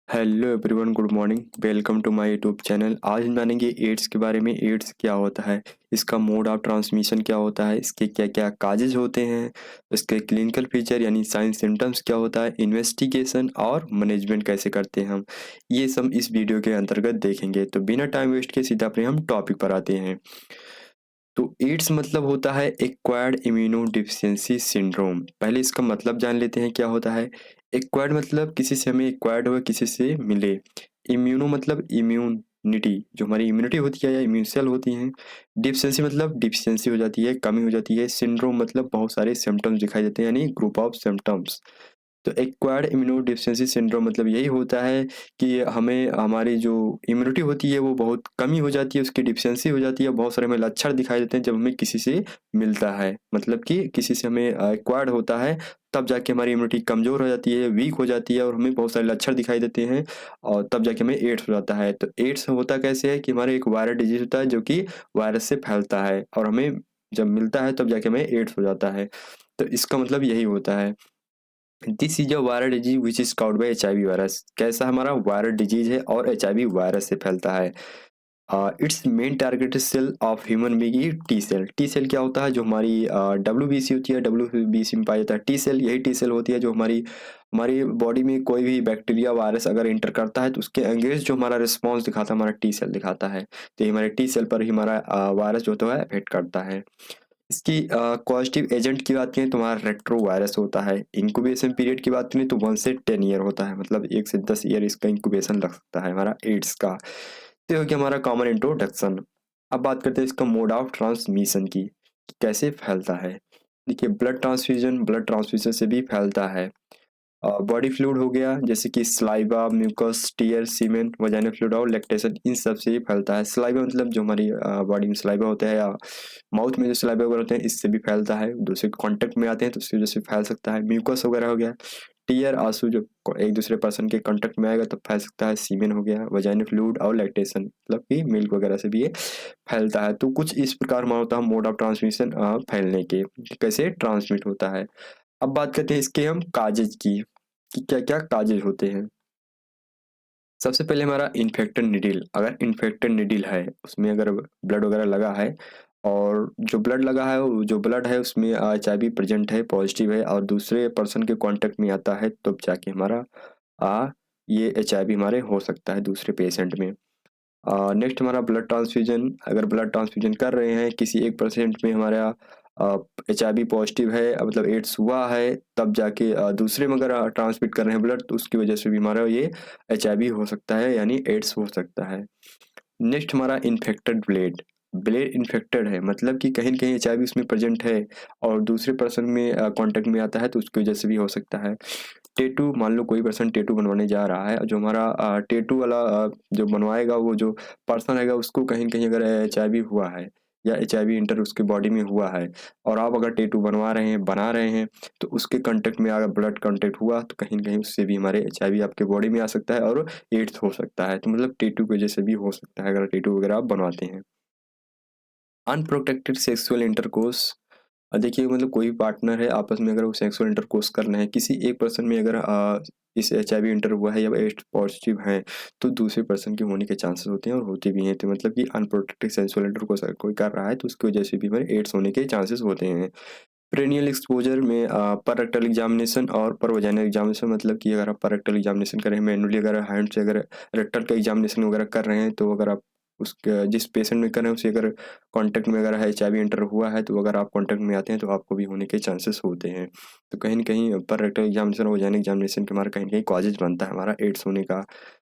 Hello everyone, good morning. Welcome to my YouTube channel. आज हम जानेंगे एड्स के बारे में। एड्स क्या होता है, इसका मोड ऑफ ट्रांसमिशन क्या होता है, इसके क्या क्या काजेज होते हैं, इसके क्लिनिकल फीचर यानी साइन सिम्टम्स क्या होता है, इन्वेस्टिगेशन और मैनेजमेंट कैसे करते हैं हम, ये सब इस वीडियो के अंतर्गत देखेंगे। तो बिना टाइम वेस्ट के सीधा अपने हम टॉपिक पर आते हैं। तो एड्स मतलब होता है एक्वायर्ड इम्यूनो डिफिशियंसी सिंड्रोम। पहले इसका मतलब जान लेते हैं क्या होता है। एक्वायर्ड मतलब किसी से हमें एक्वायर्ड हुआ, किसी से मिले। इम्यूनो मतलब इम्यूनिटी, जो हमारी इम्यूनिटी होती है या इम्यून सेल होती हैं। डिफिशियंसी मतलब डिफिशियंसी हो जाती है, कमी हो जाती है। सिंड्रोम मतलब बहुत सारे सिम्टम्स दिखाई देते हैं, यानी ग्रुप ऑफ सिम्टम्स। तो एक्वायर्ड इम्यूनोडेफिशिएंसी सिंड्रोम मतलब यही होता है कि हमें हमारी जो इम्यूनिटी होती है वो बहुत कमी हो जाती है, उसकी डिफिशियंसी हो जाती है। बहुत सारे हमें लक्षण दिखाई देते हैं जब हमें किसी से मिलता है, मतलब कि किसी से हमें एक्वायर्ड होता है, तब जाके हमारी इम्यूनिटी कमज़ोर हो जाती है, वीक हो जाती है और हमें बहुत सारे लक्षण दिखाई देते हैं, और तब जाके हमें एड्स हो जाता है। तो एड्स होता कैसे है कि हमारे एक वायरल डिजीज होता है जो कि वायरस से फैलता है, और हमें जब मिलता है तब जाके हमें एड्स हो जाता है। तो इसका मतलब यही होता है। This is a viral disease which is cowed by HIV virus. कैसा हमारा वायरल डिजीज है और HIV वायरस से फैलता है। It's main targeted cell of human being की टी सेल। टी सेल क्या होता है, जो हमारी WBC होती है, WBC में पाया जाता है टी सेल। यही टी सेल होती है जो हमारी हमारी बॉडी में कोई भी बैक्टीरिया वायरस अगर इंटर करता है तो उसके अगेंस्ट जो हमारा रिस्पॉन्स दिखाता है, हमारा टी सेल दिखाता है। तो ये हमारे टी सेल पर ही हमारा वायरस जो होता है अफेक्ट करता है। इसकी पॉजिटिव एजेंट की बात करें तो हमारा रेट्रो वायरस होता है। इंक्यूबेशन पीरियड की बात करें तो 1 से 10 ईयर होता है, मतलब 1 से 10 ईयर इसका इंक्यूबेशन लग सकता है हमारा एड्स का। तो ये हो गया हमारा कॉमन इंट्रोडक्शन। अब बात करते हैं इसका मोड ऑफ ट्रांसमिशन की, कि कैसे फैलता है। देखिए, ब्लड ट्रांसफ्यूजन से भी फैलता है। बॉडी फ्लूइड हो गया, जैसे कि स्लाइवा, म्यूकस, टीयर, सीमेन, वजाइनल फ्लूइड और लैक्टेशन, इन सब से ही फैलता है। स्लाइवा मतलब जो हमारी बॉडी में स्लाइवा होता है या माउथ में जो स्लाइवा वगैरह होते हैं, इससे भी फैलता है। दूसरे कॉन्टेक्ट में आते हैं तो उसकी वजह से फैल सकता है। म्यूकस वगैरह हो गया। टीयर, आंसू जो एक दूसरे पर्सन के कांटेक्ट में आएगा तब फैल सकता है। सीमेन हो गया, वजाइनल फ्लूइड और लैक्टेशन मतलब कि मिल्क वगैरह से भी ये फैलता है। तो कुछ इस प्रकार हमारा होता है मोड ऑफ ट्रांसमिशन फैलने के, कैसे ट्रांसमिट होता है। अब बात करते हैं इसके हम काजेज की, कि क्या क्या काजेज होते हैं। सबसे पहले हमारा इन्फेक्टेड निडिल। अगर इन्फेक्टेड निडिल है, उसमें अगर ब्लड वगैरह लगा है, और जो ब्लड लगा है, जो ब्लड है उसमें HIV प्रेजेंट है, पॉजिटिव है, और दूसरे पर्सन के कांटेक्ट में आता है, तब जाके हमारा आ, ये HIV हमारे हो सकता है दूसरे पेशेंट में। नेक्स्ट हमारा ब्लड ट्रांसफ्यूजन। अगर ब्लड ट्रांसफ्यूजन कर रहे हैं, किसी एक पेशेंट में हमारा HIV पॉजिटिव है, मतलब एड्स हुआ है, तब जाके दूसरे में अगर ट्रांसमिट कर रहे हैं ब्लड, तो उसकी वजह से भी हमारा ये HIV हो सकता है, यानी एड्स हो सकता है। नेक्स्ट हमारा इन्फेक्टेड ब्लेड। ब्लेड इन्फेक्टेड है, मतलब कि कहीं न कहीं HIV उसमें प्रेजेंट है और दूसरे पर्सन में कांटेक्ट में आता है, तो उसकी वजह से भी हो सकता है। टैटू, मान लो कोई पर्सन टैटू बनवाने जा रहा है, जो हमारा टैटू वाला जो बनवाएगा, वो जो पर्सन रहेगा, उसको कहीं न कहीं अगर HIV हुआ है या HIV इंटर उसकी बॉडी में हुआ है, और आप अगर टैटू बनवा रहे हैं, बना रहे हैं, तो उसके कांटेक्ट में अगर ब्लड कांटेक्ट हुआ तो कहीं न कहीं उससे भी हमारे HIV आपके बॉडी में आ सकता है और एड्स हो सकता है। तो मतलब टैटू की वजह से भी हो सकता है, अगर टैटू वगैरह आप बनवाते हैं। Unprotected sexual intercourse. देखिए, मतलब कोई पार्टनर है, आपस में अगर वो सेक्सुअल इंटरकोर्स कर रहे हैं, किसी एक पर्सन में अगर इस HIV इंटर हुआ है या एड्स पॉजिटिव है, तो दूसरे पर्सन के होने के चांसेस होते हैं और होते भी हैं। तो मतलब कि अनप्रोटेक्टेड सेक्सुअल इंटरकोर्स अगर कोई कर रहा है, तो उसकी वजह से भी हमारे एड्स होने के चांसेस होते हैं। पेरिनियल एक्सपोजर में पर रेक्टल एग्जामिनेशन और पर वजाइनल एग्जामिनेशन, मतलब कि अगर आप पर रेक्टल एग्जामिनेशन करें मैनुअली, अगर हैंड से अगर रेक्टल का एग्जामिनेशन वगैरह कर रहे हैं, तो अगर आप उसके जिस पेशेंट में कर रहे हैं उसे अगर कांटेक्ट में अगर HIV एंटर हुआ है, तो अगर आप कांटेक्ट में आते हैं तो आपको भी होने के चांसेस होते हैं। तो कहीं न कहीं पर रेक्टल एग्जामिनेशन और वजाइनल एग्जामिनेशन के हमारा कहीं न कहीं कॉजेज बनता है हमारा एड्स होने का।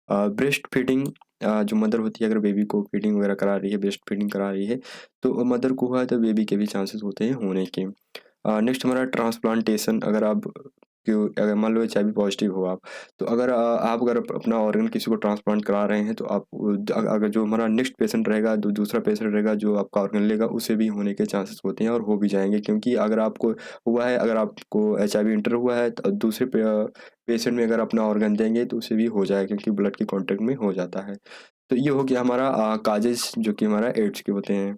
ब्रेस्ट फीडिंग, जो मदर होती है अगर बेबी को फीडिंग वगैरह करा रही है, ब्रेस्ट फीडिंग करा रही है, तो मदर को हुआ है तो बेबी के भी चांसेस होते हैं होने के। नेक्स्ट हमारा ट्रांसप्लांटेशन। अगर आप क्यों अगर मान लो HIV पॉजिटिव हो आप, तो अगर आप अगर अपना ऑर्गन किसी को ट्रांसप्लांट करा रहे हैं, तो आप अगर जो हमारा नेक्स्ट पेशेंट रहेगा, दूसरा पेशेंट रहेगा जो आपका ऑर्गन लेगा, उसे भी होने के चांसेस होते हैं और हो भी जाएंगे, क्योंकि अगर आपको हुआ है, अगर आपको HIV इंटर हुआ है, तो दूसरे पेशेंट में अगर अपना ऑर्गन देंगे तो उसे भी हो जाएगा, क्योंकि ब्लड के कॉन्टेक्ट में हो जाता है। तो ये हो गया हमारा काजेज जो कि हमारा एड्स के होते हैं।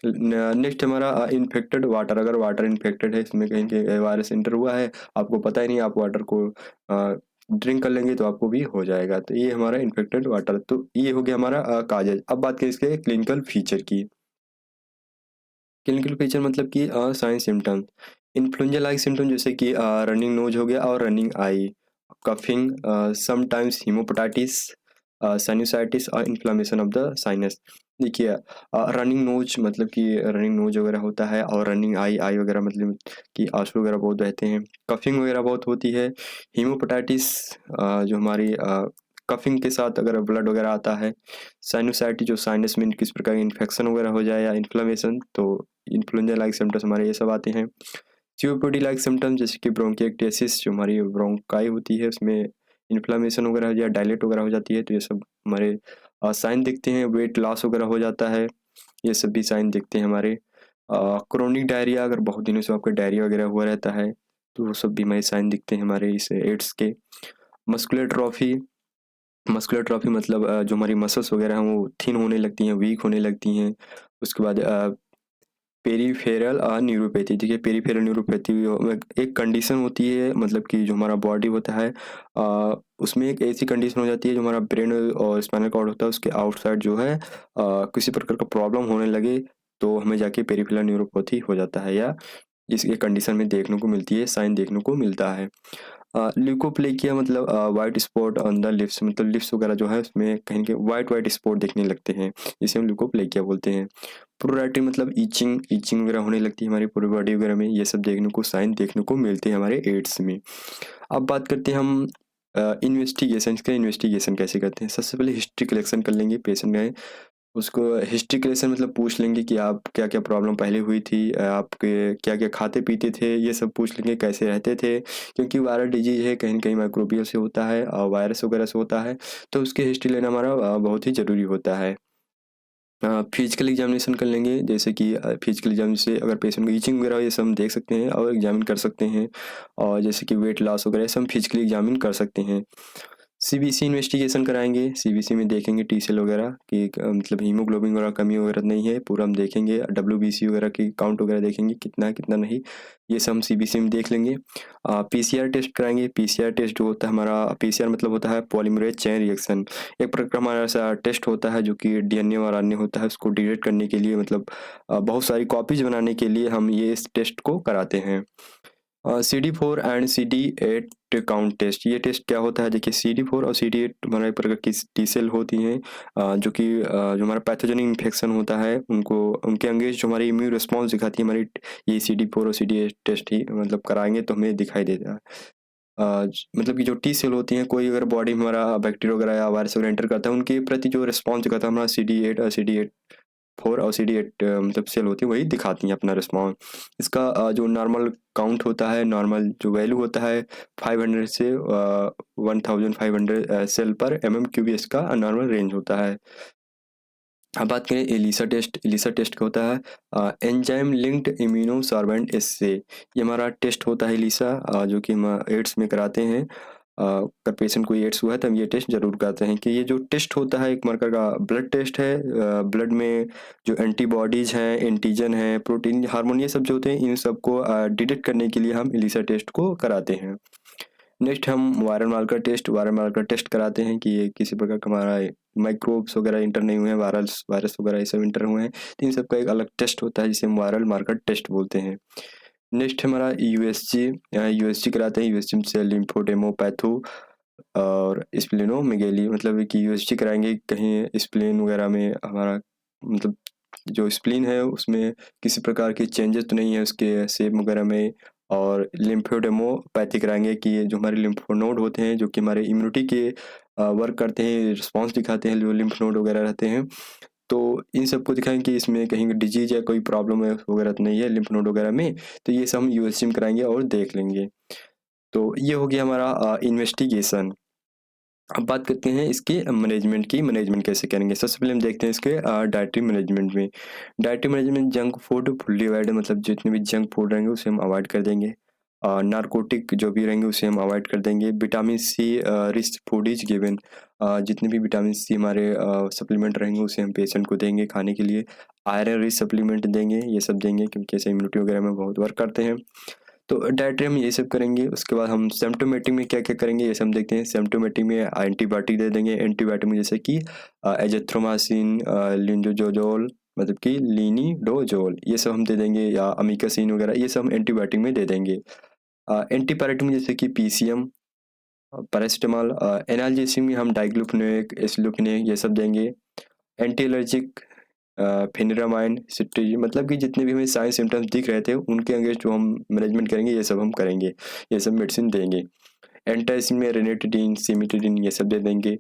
नेक्स्ट हमारा इन्फेक्टेड वाटर। अगर वाटर इन्फेक्टेड है, इसमें कहीं के वायरस इंटर हुआ है, आपको पता ही नहीं, आप वाटर को ड्रिंक कर लेंगे तो आपको भी हो जाएगा। तो ये हमारा इन्फेक्टेड वाटर, तो ये हो गया हमारा काजेज। अब बात करें इसके क्लिनिकल फीचर की। क्लिनिकल फीचर मतलब कि sign symptom, influenza like symptom जैसे कि रनिंग नोज हो गया और running eye, coughing, sometimes haemoptysis, sinusitis और इन्फ्लामेशन ऑफ द साइनस। देखिए रनिंग नोज मतलब कि रनिंग नोज वगैरह होता है, और रनिंग आई, आई वगैरह मतलब कि आंसू वगैरह बहुत बहते हैं, कफिंग वगैरह बहुत होती है, हीमोपेटाइटिस जो हमारी कफिंग के साथ अगर ब्लड वगैरह आता है, साइनोसाइटिस जो साइनस में किस प्रकार इन्फेक्शन वगैरह हो जाए या इन्फ्लेमेशन, तो इन्फ्लुएंजा लाइक सिम्टम्स हमारे ये सब आते हैं। सीओपीडी लाइक सिम्टम्स जैसे कि ब्रोंकिएक्टेसिस जो हमारी ब्रोंकाई होती है उसमें इन्फ्लामेशन वगैरह या डायलेट वगैरह हो जाती है, तो ये सब हमारे साइन दिखते हैं। वेट लॉस वगैरह हो जाता है, ये सब भी साइन दिखते हैं हमारे। क्रोनिक डायरिया, अगर बहुत दिनों से आपका डायरिया वगैरह हुआ रहता है तो वो सब भी हमारे साइन दिखते हैं हमारे इस एड्स के। मस्कुलर ट्रॉफी, मस्कुलर ट्रॉफी मतलब जो हमारी मसल्स वगैरह हैं वो थिन होने लगती हैं, वीक होने लगती हैं। उसके बाद पेरीफेरल न्यूरोपैथी, देखिए पेरीफेरल न्यूरोपैथी एक कंडीशन होती है, मतलब कि जो हमारा बॉडी होता है उसमें एक ऐसी कंडीशन हो जाती है, जो हमारा ब्रेन और स्पाइनल कॉर्ड होता है उसके आउटसाइड जो है किसी प्रकार का प्रॉब्लम होने लगे तो हमें जाके पेरीफेरल न्यूरोपैथी हो जाता है, या इस ये कंडीशन में देखने को मिलती है, साइन देखने को मिलता है। ल्यूकोप्लेकिया मतलब white spot on the lips, मतलब लिप्स वगैरह जो है उसमें कहीं के वाइट वाइट स्पॉट दिखने लगते हैं, जिसे हम ल्यूकोप्लेकिया बोलते हैं। प्रोराइटिन मतलब ईचिंग, ईचिंग वगैरह होने लगती है हमारी पूरी बॉडी वगैरह में, ये सब देखने को साइन देखने को मिलते हैं हमारे एड्स में। अब बात करते हैं हम इन्वेस्टिगेशन, इसका इन्वेस्टिगेशन कैसे करते हैं। सबसे पहले हिस्ट्री कलेक्शन कर लेंगे पेशेंट में, उसको हिस्ट्री कलेक्शन मतलब पूछ लेंगे कि आप क्या क्या प्रॉब्लम पहले हुई थी, आपके क्या क्या खाते पीते थे, ये सब पूछ लेंगे, कैसे रहते थे, क्योंकि वायरल डिजीज है, कहीं ना कहीं माइक्रोबियल से होता है और वायरस वगैरह से होता है, तो उसकी हिस्ट्री लेना हमारा बहुत ही ज़रूरी होता है। फिजिकल एग्जामिनेशन कर लेंगे, जैसे कि फिजिकल एग्जाम से अगर पेशेंट को ईचिंग वगैरह ये सब हम देख सकते हैं और एग्जामिन कर सकते हैं, और जैसे कि वेट लॉस वगैरह ये सब हम फिजिकली एग्जामिन कर सकते हैं। सीबीसी इन्वेस्टिगेशन कराएंगे, सीबीसी में देखेंगे टी सेल वगैरह की मतलब हीमोग्लोबिन वगैरह कमी वगैरह नहीं है, पूरा हम देखेंगे, डब्ल्यूबीसी वगैरह की काउंट वगैरह देखेंगे कितना है कितना नहीं, ये सब हम सीबीसी में देख लेंगे। पीसीआर टेस्ट कराएंगे, पीसीआर टेस्ट जो होता है हमारा, पीसीआर मतलब होता है पॉलीमरेज चेन रिएक्शन, एक प्रकार का हमारा ऐसा टेस्ट होता है जो कि डीएनए और आरएनए होता है उसको डिटेक्ट करने के लिए, मतलब बहुत सारी कॉपीज बनाने के लिए हम ये इस टेस्ट को कराते हैं। CD4 and CD8 count test, ये टेस्ट क्या होता है, देखिए CD4 और CD8 हमारा एक प्रकार की टी सेल होती हैं जो कि जो हमारा पैथोजेनिक इन्फेक्शन होता है उनको, उनके अंगेज जो हमारी इम्यून रिस्पॉन्स दिखाती है हमारी, ये CD4 और CD8 टेस्ट ही मतलब कराएंगे तो हमें दिखाई देता है। मतलब कि जो टी सेल होती हैं, कोई अगर बॉडी में हमारा बैक्टीरिया वगैरह या वायरस वगैरह एंटर करता है उनके प्रति जो रिस्पॉन्स दिखाता है हमारा CD8 और CD4 और CD8 मतलब सेल होती है वही दिखाती हैं अपना रिस्पॉन्स। इसका जो नॉर्मल काउंट होता है, नॉर्मल जो वैल्यू होता है 500 से 1500 सेल पर MM³ इसका नॉर्मल रेंज होता है। अब बात करें एलिसा टेस्ट, एलिसा टेस्ट क्या होता है, एंजाइम लिंक्ड इम्यूनोसॉर्बेंट एस्से, ये हमारा टेस्ट होता है एलिसा जो कि हम एड्स में कराते हैं। अगर पेशेंट को एड्स हुआ है तो हम ये टेस्ट जरूर कराते हैं, कि ये जो टेस्ट होता है एक मार्कर का ब्लड टेस्ट है, ब्लड में जो एंटीबॉडीज हैं, एंटीजन है, प्रोटीन, हार्मोन, ये सब जो होते हैं इन सबको डिटेक्ट करने के लिए हम एलिसा टेस्ट को कराते हैं। नेक्स्ट हम viral marker test, viral marker test कराते हैं कि ये किसी प्रकार का हमारा माइक्रोब्स वगैरह इंटर नहीं हुए हैं, वायरस वायरस वगैरह ये सब इंटर हुए हैं, तो इन सब का एक अलग टेस्ट होता है जिसे हम वायरल मार्कर टेस्ट बोलते हैं। नेक्स्ट हमारा यूएसजी, यूएसजी कराते हैं, यूएसजी से लिम्फोडेमोपैथो और स्प्लेनोमेगेली, मतलब कि यूएसजी कराएंगे कहीं स्प्लेन वगैरह में हमारा, मतलब जो स्प्लीन है उसमें किसी प्रकार की चेंजेस तो नहीं है उसके शेप वगैरह में, और लिम्फोडेमोपैथी कराएंगे कि ये जो हमारे लिम्फोनोड होते हैं जो कि हमारे इम्यूनिटी के वर्क करते हैं, रिस्पॉन्स दिखाते हैं, जो लिम्फ नोड वगैरह रहते हैं, तो इन सबको दिखाएंगे कि इसमें कहीं डिजीज या कोई प्रॉब्लम है वगैरह तो नहीं है लिम्फ नोड वगैरह में, तो ये सब हम यूएसजी में कराएंगे और देख लेंगे। तो ये हो गया हमारा इन्वेस्टिगेशन। अब बात करते हैं इसके मैनेजमेंट की, मैनेजमेंट कैसे करेंगे। सबसे पहले हम देखते हैं इसके डाइटरी मैनेजमेंट में। Dietary management, junk food fully avoid, मतलब जितने भी जंक फूड रहेंगे उसे हम अवॉइड कर देंगे, नारकोटिक जो भी रहेंगे उसे हम अवॉइड कर देंगे। Vitamin C rich food is given, जितने भी विटामिन सी हमारे सप्लीमेंट रहेंगे उसे हम पेशेंट को देंगे खाने के लिए। आयरन रिच सप्लीमेंट देंगे, ये सब देंगे क्योंकि ऐसे इम्यूनिटी वगैरह में बहुत वर्क करते हैं। तो डायट्री हम ये सब करेंगे। उसके बाद हम सिम्प्टोमेटिक में क्या क्या करेंगे ये सब हम देखते हैं। सिम्प्टोमेटिक में एंटीबायोटिक दे देंगे। एंटीबायोटिक में जैसे कि एजिथ्रोमाइसिन, लिंडोजोल, मतलब कि लीनिडोजोल, ये सब हम दे देंगे, या अमीकासिन वगैरह, ये सब हम एंटीबायोटिक में दे देंगे। एंटीपायरेटिक में जैसे कि पीसीएम, पैरासिटामॉल, एनाल्जेसिक में हम डाइक्लोफिनेक, एसिक्लोफिनेक, ये सब देंगे। एंटी एलर्जिक फेनिरामाइन, सिट्रीजिन, मतलब कि जितने भी हमें साइन सिम्टम्स दिख रहे थे उनके अगेंस्ट जो हम मैनेजमेंट करेंगे ये सब हम करेंगे, ये सब मेडिसिन देंगे। एंटासिन में रेनेटिडीन, सिमिटिडीन, ये सब दे देंगे।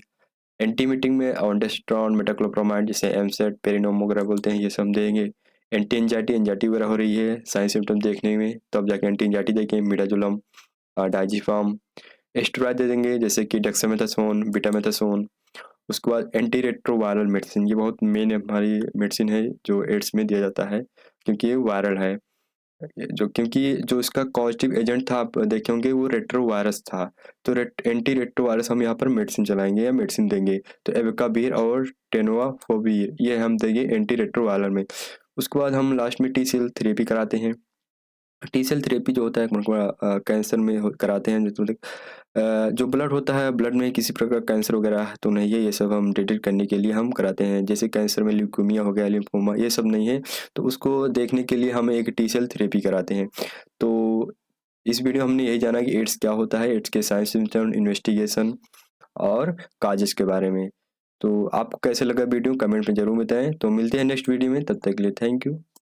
एंटीमीटिंग में ऑन्डेस्ट्रॉन, मेटाक्लोप्रोमाइड, जैसे एमसेट, पेरिनोम वगैरह बोलते हैं, ये सब हम देंगे। एंटी एंजाइटी, एंजाइटी वगैरह हो रही है साइन सिम्टम देखने में, तब जाके एंटी एंजाइटी देंगे। मिडाजोलम, डाइजिफार्म। स्टेरॉइड दे देंगे जैसे कि डेक्सामेथासोन, बीटामेथासोन। उसके बाद एंटी रेट्रोवायरल मेडिसिन, ये बहुत मेन हमारी मेडिसिन है जो एड्स में दिया जाता है, क्योंकि ये वायरल है। जो क्योंकि जो इसका पॉजिटिव एजेंट था आप देखे होंगे वो रेट्रोवायरस था। तो एंटी रेट्रोवायरस हम यहाँ पर मेडिसिन चलाएंगे या मेडिसिन देंगे। तो एविकावीर और टेनोवाफोवीर ये हम देंगे एंटी रेट्रोवायरल में। उसके बाद हम लास्ट में टी सेल थेरेपी कराते हैं। टी सेल थेरेपी जो होता है कैंसर में कराते हैं, जो जो ब्लड होता है, ब्लड में किसी प्रकार कैंसर वगैरह तो नहीं है, ये सब हम डिटेक्ट करने के लिए हम कराते हैं। जैसे कैंसर में ल्यूकेमिया हो गया, लिम्फोमा, ये सब नहीं है, तो उसको देखने के लिए हम एक टी सेल थेरेपी कराते हैं। तो इस वीडियो हमने यही जाना कि एड्स क्या होता है, एड्स के साइंस सिम्टम, इन्वेस्टिगेशन और काजेस के बारे में। तो आपको कैसे लगा वीडियो कमेंट में ज़रूर बताएं। तो मिलते हैं नेक्स्ट वीडियो में, तब तक के लिए थैंक यू।